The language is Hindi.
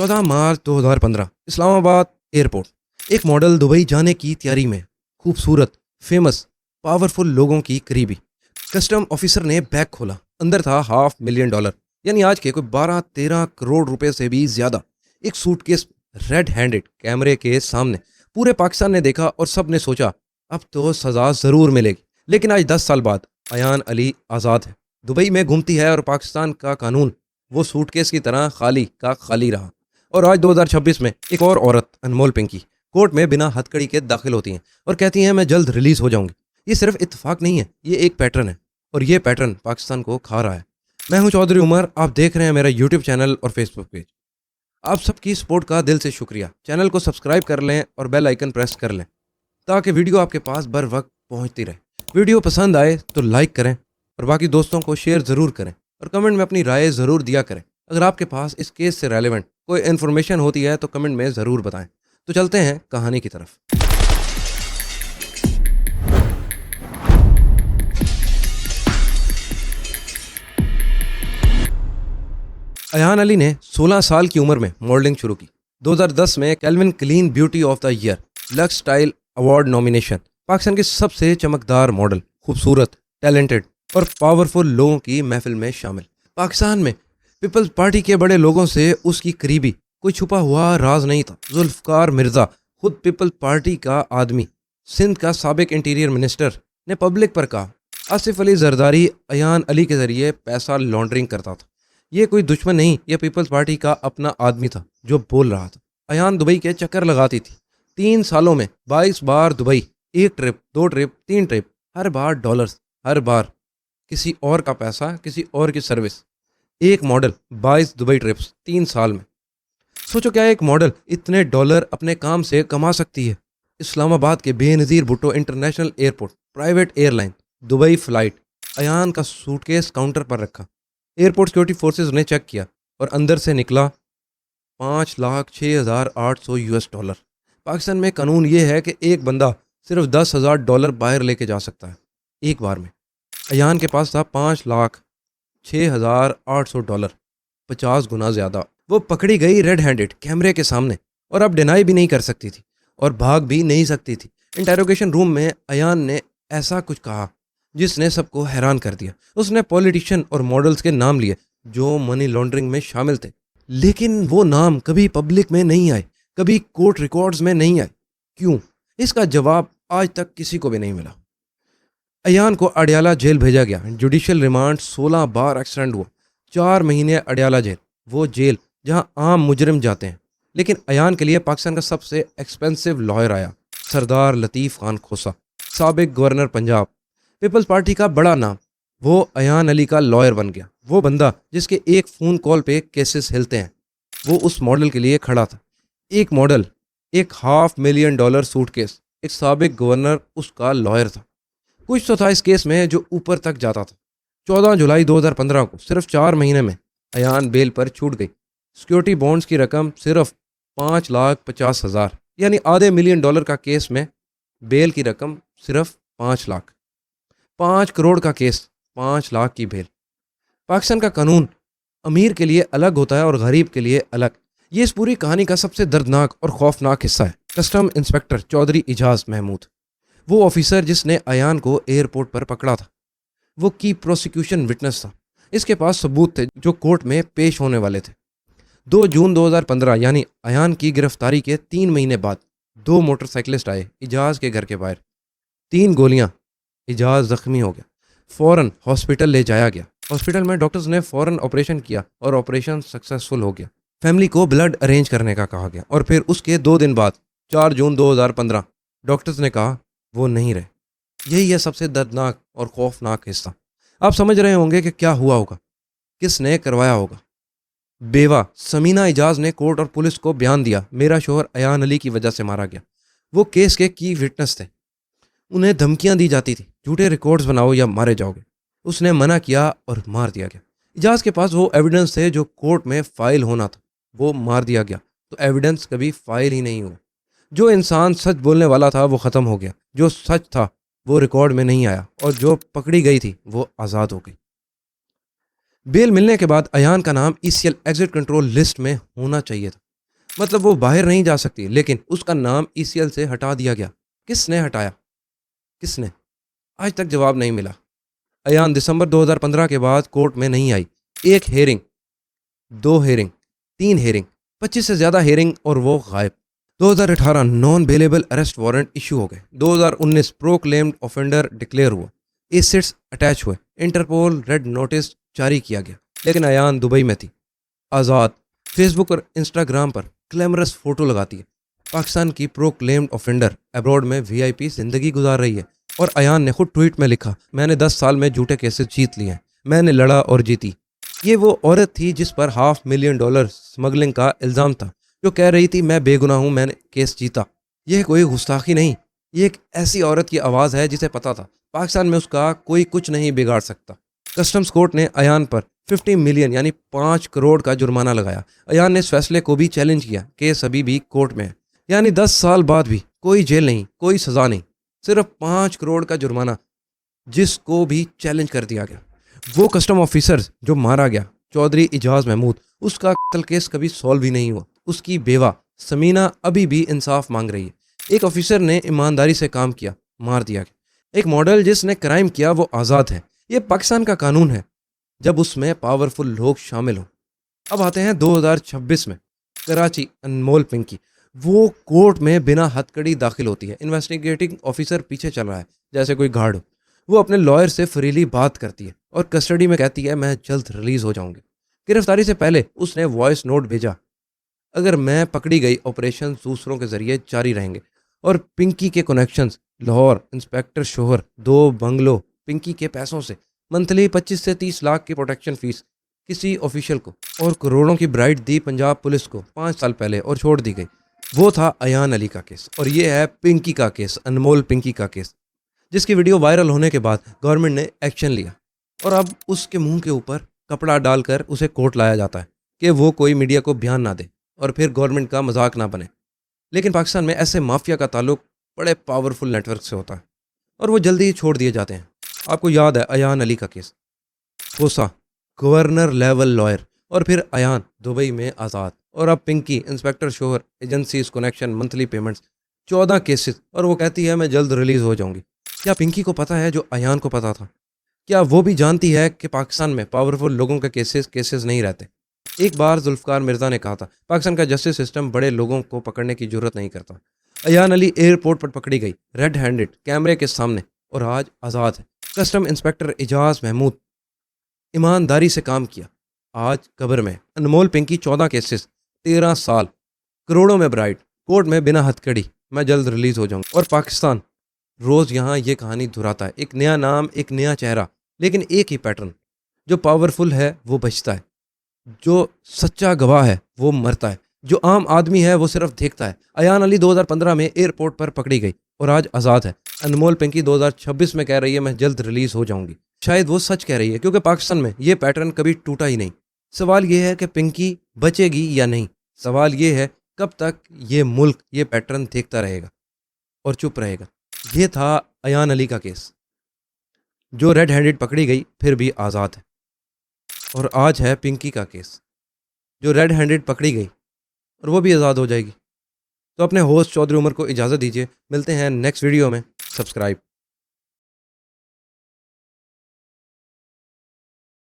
14 मार्च 2015 इस्लामाबाद एयरपोर्ट। एक मॉडल दुबई जाने की तैयारी में। खूबसूरत, फेमस, पावरफुल लोगों की करीबी। कस्टम ऑफिसर ने बैग खोला। अंदर था $500,000 यानी आज के कोई 12-13 करोड़ रुपए से भी ज्यादा। एक सूटकेस रेड हैंडेड कैमरे के सामने पूरे पाकिस्तान ने देखा और सब ने सोचा अब तो सजा जरूर मिलेगी। लेकिन आज 10 साल बाद अयान अली आज़ाद है, दुबई में घूमती है और पाकिस्तान का कानून वो सूटकेस की तरह खाली का खाली रहा। और आज 2026 में एक और औरत अनमोल पिंकी कोर्ट में बिना हथकड़ी के दाखिल होती हैं और कहती हैं मैं जल्द रिलीज हो जाऊंगी। ये सिर्फ इत्तेफाक नहीं है, ये एक पैटर्न है और ये पैटर्न पाकिस्तान को खा रहा है। मैं हूं चौधरी उमर, आप देख रहे हैं मेरा यूट्यूब चैनल और फेसबुक पेज। आप सबकी सपोर्ट का दिल से शुक्रिया। चैनल को सब्सक्राइब कर लें और बेल आइकन प्रेस कर लें ताकि वीडियो आपके पास बर वक्त पहुंचती रहे। वीडियो पसंद आए तो लाइक करें और बाकी दोस्तों को शेयर ज़रूर करें और कमेंट में अपनी राय ज़रूर दिया करें। अगर आपके पास इस केस से रेलेवेंट कोई इन्फॉर्मेशन होती है तो कमेंट में ज़रूर बताएं। तो चलते हैं कहानी की तरफ। अयान अली ने 16 साल की उम्र में मॉडलिंग शुरू की। 2010 में Calvin Klein beauty of the year Lux style award nomination. Pakistan की सबसे चमकदार मॉडल, खूबसूरत, टैलेंटेड और पावरफुल लोगों की महफिल में शामिल। पाकिस्तान में पीपल्स पार्टी के बड़े लोगों से उसकी करीबी कोई छुपा हुआ राज नहीं था। जुल्फकार मिर्जा, खुद पीपल्स पार्टी का आदमी, सिंध का साबिक इंटीरियर मिनिस्टर, ने पब्लिक पर कहा आसिफ अली जरदारी अयान अली के जरिए पैसा लॉन्ड्रिंग करता था। ये कोई दुश्मन नहीं, ये पीपल्स पार्टी का अपना आदमी था जो बोल रहा था। अयान दुबई के चक्कर लगाती थी। 3 सालों में 22 बार दुबई, 1 ट्रिप, 2 ट्रिप, 3 ट्रिप, हर बार डॉलर्स, हर बार किसी और का पैसा, किसी और की सर्विस। एक मॉडल 22 दुबई ट्रिप्स 3 साल में। सोचो क्या एक मॉडल इतने डॉलर अपने काम से कमा सकती है। इस्लामाबाद के Benazir Bhutto international airport, private airline, Dubai flight. Ayan का सूटकेस काउंटर पर रखा। एयरपोर्ट सिक्योरिटी फोर्सेस ने चेक किया और अंदर से निकला $5,06,800। पाकिस्तान में कानून ये है कि एक बंदा सिर्फ $10,000 बाहर लेके जा सकता है एक बार में। अयान के पास था $5,06,800, 50 गुना ज़्यादा। वो पकड़ी गई रेड हैंडेड कैमरे के सामने और अब डिनाई भी नहीं कर सकती थी और भाग भी नहीं सकती थी। इंटेरोगेशन रूम में अयान ने ऐसा कुछ कहा जिसने सबको हैरान कर दिया। उसने पॉलिटिशियन और मॉडल्स के नाम लिए जो मनी लॉन्ड्रिंग में शामिल थे, लेकिन वो नाम कभी पब्लिक में नहीं आए, कभी कोर्ट रिकॉर्ड्स में नहीं आए। क्यों? इसका जवाब आज तक किसी को भी नहीं मिला। अयान को अडयाला जेल भेजा गया। जुडिशियल रिमांड 16 बार एक्सटेंड हुआ। 4 महीने अडयाला जेल, वो जेल जहां आम मुजरिम जाते हैं। लेकिन अयान के लिए पाकिस्तान का सबसे एक्सपेंसिव लॉयर आया, सरदार लतीफ़ खान खोसा, साबिक गवर्नर पंजाब, पीपल्स पार्टी का बड़ा नाम। वो अयान अली का लॉयर बन गया। वो बंदा जिसके एक फ़ोन कॉल पे केसेस हिलते हैं, वो उस मॉडल के लिए खड़ा था। एक मॉडल, एक $500,000 सूटकेस, एक साबिक गवर्नर उसका लॉयर था। कुछ तो था इस केस में जो ऊपर तक जाता था। 14 जुलाई 2015 को सिर्फ 4 महीने में अयान बेल पर छूट गई। सिक्योरिटी बॉन्ड्स की रकम सिर्फ $5,50,000 यानी $500,000 का केस में बेल की रकम सिर्फ 5 लाख। 5 करोड़ का केस, 5 लाख की बेल। पाकिस्तान का कानून अमीर के लिए अलग होता है और गरीब के लिए अलग। ये इस पूरी कहानी का सबसे दर्दनाक और खौफनाक हिस्सा है। कस्टम इंस्पेक्टर चौधरी इजाज महमूद, वो ऑफिसर जिसने अयान को एयरपोर्ट पर पकड़ा था, वो की प्रोसिक्यूशन विटनेस था। इसके पास सबूत थे जो कोर्ट में पेश होने वाले थे। 2 जून 2015 यानी अयान की गिरफ्तारी के 3 महीने बाद 2 मोटरसाइकिलिस्ट आए इजाज के घर के बाहर। 3 गोलियां, इजाज जख्मी हो गया। फ़ौरन हॉस्पिटल ले जाया गया। हॉस्पिटल में डॉक्टर्स ने फ़ौरन ऑपरेशन किया और ऑपरेशन सक्सेसफुल हो गया। फैमिली को ब्लड अरेंज करने का कहा गया और फिर उसके 2 दिन बाद 4 जून 2015 डॉक्टर्स ने कहा वो नहीं रहे। यही है सबसे दर्दनाक और खौफनाक हिस्सा। आप समझ रहे होंगे कि क्या हुआ होगा, किसने करवाया होगा। बेवा समीना इजाज ने कोर्ट और पुलिस को बयान दिया मेरा शोहर अयान अली की वजह से मारा गया। वो केस के की विटनेस थे। उन्हें धमकियां दी जाती थी, झूठे रिकॉर्ड्स बनाओ या मारे जाओगे। उसने मना किया और मार दिया गया। इजाज के पास वो एविडेंस थे जो कोर्ट में फाइल होना था, वो मार दिया गया तो एविडेंस कभी फाइल ही नहीं हुआ। जो इंसान सच बोलने वाला था वो ख़त्म हो गया। जो सच था वो रिकॉर्ड में नहीं आया और जो पकड़ी गई थी वो आज़ाद हो गई। बेल मिलने के बाद अयान का नाम ECL एग्जिट कंट्रोल लिस्ट में होना चाहिए था, मतलब वो बाहर नहीं जा सकती, लेकिन उसका नाम ईसीएल से हटा दिया गया। किसने हटाया? किसने? आज तक जवाब नहीं मिला। अयान दिसंबर 2015 के बाद कोर्ट में नहीं आई। 1 हेयरिंग, 2 हेयरिंग, 3 हेयरिंग, 25 से ज़्यादा हेयरिंग और वो गायब। 2018 non bailable arrest warrant issue हो गए। 2019 प्रोक्लेम्ड ऑफेंडर डिक्लेयर हुआ। एसिड्स अटैच हुए। इंटरपोल रेड नोटिस जारी किया गया। लेकिन अयान दुबई में थी, आज़ाद। फेसबुक और इंस्टाग्राम पर ग्लैमरस फोटो लगाती है। पाकिस्तान की प्रोक्लेम्ड ऑफेंडर अब्रॉड में वीआईपी जिंदगी गुजार रही है। और अयान ने खुद ट्वीट में लिखा, मैंने 10 साल में झूठे केसेस जीत लिए हैं, मैंने लड़ा और जीती। ये वो औरत थी जिस पर $500,000 स्मगलिंग का इल्ज़ाम था, जो कह रही थी मैं बेगुनाह हूँ, मैंने केस जीता। यह कोई गुस्ताखी नहीं, ये एक ऐसी औरत की आवाज़ है जिसे पता था पाकिस्तान में उसका कोई कुछ नहीं बिगाड़ सकता। कस्टम्स कोर्ट ने अयान पर 50 मिलियन यानी 5 करोड़ का जुर्माना लगाया। अयान ने इस फैसले को भी चैलेंज किया। केस अभी भी कोर्ट में है, यानी 10 साल बाद भी कोई जेल नहीं, कोई सज़ा नहीं, सिर्फ 5 करोड़ का जुर्माना, जिसको भी चैलेंज कर दिया गया। वो कस्टम ऑफिसर जो मारा गया, चौधरी इजाज महमूद, उसका कत्ल केस कभी सॉल्व ही नहीं हुआ। उसकी बेवा समीना अभी भी इंसाफ मांग रही है। एक ऑफिसर ने ईमानदारी से काम किया, मार दिया गया। एक मॉडल जिसने क्राइम किया वो आज़ाद है। ये पाकिस्तान का कानून है जब उसमें पावरफुल लोग शामिल हों। अब आते हैं 2026 में। कराची अनमोल पिंकी, वो कोर्ट में बिना हथकड़ी दाखिल होती है। इन्वेस्टिगेटिंग ऑफिसर पीछे चल रहा है जैसे कोई गार्ड हो। वो अपने लॉयर से फ्रीली बात करती है और कस्टडी में कहती है मैं जल्द रिलीज हो जाऊंगी। गिरफ्तारी से पहले उसने वॉइस नोट भेजा, अगर मैं पकड़ी गई ऑपरेशन दूसरों के जरिए जारी रहेंगे। और पिंकी के कनेक्शंस, लाहौर इंस्पेक्टर शोहर, 2 बंगलो, पिंकी के पैसों से मंथली 25 से 30 लाख की प्रोटेक्शन फीस किसी ऑफिशियल को, और करोड़ों की ब्राइड दी पंजाब पुलिस को 5 साल पहले और छोड़ दी गई। वो था अयान अली का केस, और ये है पिंकी का केस, अनमोल पिंकी का केस, जिसकी वीडियो वायरल होने के बाद गवर्नमेंट ने एक्शन लिया। और अब उसके मुंह के ऊपर कपड़ा डालकर उसे कोर्ट लाया जाता है कि वो कोई मीडिया को बयान ना दे और फिर गवर्नमेंट का मजाक ना बने। लेकिन पाकिस्तान में ऐसे माफिया का ताल्लुक बड़े पावरफुल नेटवर्क से होता है और वो जल्दी ही छोड़ दिए जाते हैं। आपको याद है अयान अली का केस, कोसा गवर्नर लेवल लॉयर, और फिर अयान दुबई में आज़ाद, और अब पिंकी इंस्पेक्टर शोहर, agencies connection, monthly payments, 14 cases, और वो कहती है मैं जल्द रिलीज हो जाऊंगी। क्या पिंकी को पता है जो अयान को पता था? क्या वो भी जानती है कि पाकिस्तान में पावरफुल लोगों के केसेस नहीं रहते? एक बार जुल्फकार मिर्जा ने कहा था पाकिस्तान का जस्टिस सिस्टम बड़े लोगों को पकड़ने की जरूरत नहीं करता। अयान अली एयरपोर्ट पर पकड़ी गई, रेड हैंडेड, कैमरे के सामने, और आज आज़ाद है। कस्टम इंस्पेक्टर इजाज महमूद, ईमानदारी से काम किया, आज कब्र में। अनमोल पिंकी 14 केसेस, 13 साल, करोड़ों में ब्राइड, कोर्ट में बिना हथकड़ी, मैं जल्द रिलीज हो जाऊंगा। और पाकिस्तान रोज यहाँ ये कहानी दोहराता है, एक नया नाम, एक नया चेहरा, लेकिन एक ही पैटर्न। जो पावरफुल है वो बचता है, जो सच्चा गवाह है वो मरता है, जो आम आदमी है वो सिर्फ देखता है। अयान अली 2015 में एयरपोर्ट पर पकड़ी गई और आज आज़ाद है। अनमोल पिंकी 2026 में कह रही है मैं जल्द रिलीज हो जाऊंगी। शायद वो सच कह रही है, क्योंकि पाकिस्तान में ये पैटर्न कभी टूटा ही नहीं। सवाल ये है कि पिंकी बचेगी या नहीं। सवाल ये है कब तक ये मुल्क ये पैटर्न देखता रहेगा और चुप रहेगा। ये था अयान अली का केस, जो रेड हैंडेड पकड़ी गई फिर भी आज़ाद है। और आज है पिंकी का केस, जो रेड हैंडेड पकड़ी गई और वो भी आज़ाद हो जाएगी। तो अपने होस्ट चौधरी उमर को इजाज़त दीजिए, मिलते हैं नेक्स्ट वीडियो में। सब्सक्राइब।